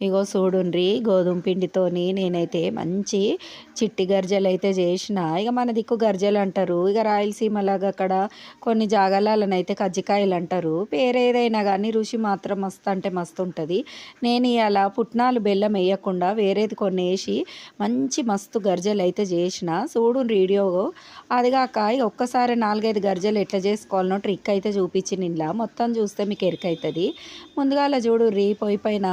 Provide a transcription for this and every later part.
ఇగో చూడుండ్రి గోధుమ పిండితోని నేనైతే మంచి చిట్టి గర్జలు అయితే చేసిన. ఇక మన దిక్కు గర్జలు అంటారు. ఇక రాయలసీమలాగా అక్కడ కొన్ని జాగాలనైతే కజ్జికాయలు అంటారు. పేరేదైనా కానీ రుచి మాత్రం మస్తు అంటే మస్తు ఉంటుంది. నేను ఇలా పుట్నాలు బెల్లం వేయకుండా వేరేది కొన్ని వేసి మంచి మస్తు గర్జలు అయితే చేసిన. చూడు వీడియో. అదిగాక ఇక ఒక్కసారి 4-5 గర్జలు ఎట్లా చేసుకోవాలనో ట్రిక్ అయితే చూపించిన ఇలా మొత్తం చూస్తే మీకు ఎరికైతుంది. ముందుగా అలా చూడు పొయ్యి పైన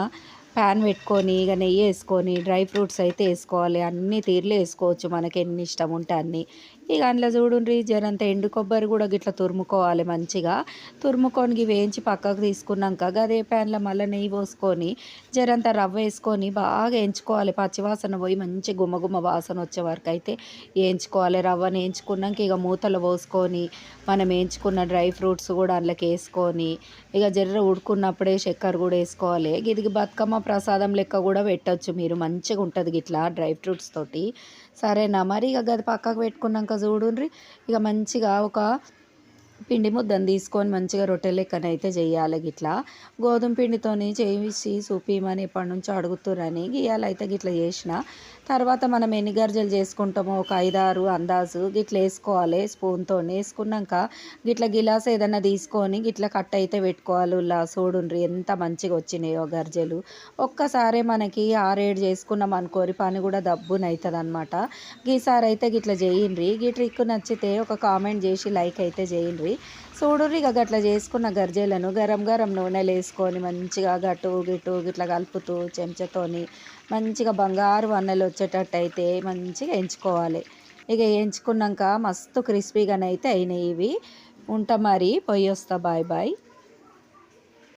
ప్యాన్ పెట్టుకొని ఇక నెయ్యి వేసుకొని డ్రై ఫ్రూట్స్ అయితే వేసుకోవాలి. అన్ని తీర్లు వేసుకోవచ్చు మనకి ఎన్ని ఇష్టం ఉంటే అన్నీ. ఇక అందులో చూడుండ్రి జరంత ఎండు కొబ్బరి కూడా గిట్లా తురుముకోవాలి మంచిగా. తురుముకొని వేయించి పక్కకు తీసుకున్నాక అదే ప్యాన్లో మళ్ళీ నెయ్యి పోసుకొని జరంత రవ్వ వేసుకొని బాగా వేయించుకోవాలి. పచ్చివాసన పోయి మంచి గుమ్మగుమ్మ వాసన వచ్చే వరకు అయితే వేయించుకోవాలి. రవ్వని వేయించుకున్నాక ఇక మూతలు పోసుకొని మనం వేయించుకున్న డ్రై ఫ్రూట్స్ కూడా అందులోకి వేసుకొని ఇక జర్ర ఉడుకున్నప్పుడే చక్కెర కూడా వేసుకోవాలి. ఇది బతుకమ్మ ప్రసాదం లెక్క కూడా పెట్టచ్చు మీరు. మంచిగా ఉంటుంది గిట్లా డ్రై ఫ్రూట్స్ తోటి. సరేనా మరి. ఇక అది పక్కకు పెట్టుకున్నాక చూడుండ్రి ఇక మంచిగా ఒక పిండి ముద్దను తీసుకొని మంచిగా రొట్టె లెక్కనైతే చేయాలి. గిట్లా గోధుమ పిండితోని చేసి చూపిమని ఎప్పటి నుంచో అడుగుతుర్రని గీయాలైతే గిట్లా చేసిన. తర్వాత మనం ఎన్ని గర్జలు చేసుకుంటామో ఒక 5-6 అందాజు గిట్లా వేసుకోవాలి. స్పూన్తో వేసుకున్నాక గిట్లా గిలాస్ ఏదైనా తీసుకొని గిట్లా కట్ అయితే పెట్టుకోవాలి. ఇలా చూడుండ్రి ఎంత మంచిగా వచ్చినాయో గర్జలు. ఒక్కసారే మనకి 6-7 చేసుకున్నాం అనుకోరి పని కూడా దబ్బునవుతుంది అనమాట. ఈసారి అయితే గిట్లా చేయండి. ఈ ట్రిక్ నచ్చితే ఒక కామెంట్ చేసి లైక్ అయితే చేయండి. చూడుర్రి ఇక గట్లా చేసుకున్న గర్జలను గరం గరం నూనెలు వేసుకొని మంచిగా గటు గిటు గిట్లా కలుపుతూ చెంచాతోని మంచిగా బంగారు వన్నెలు వచ్చేటట్టు అయితే మంచిగా వేయించుకోవాలి. ఇక వేయించుకున్నాక మస్తు క్రిస్పీగానైతే అయినాయి ఇవి. ఉంటా మరి, పోయి వస్తా. Bye bye.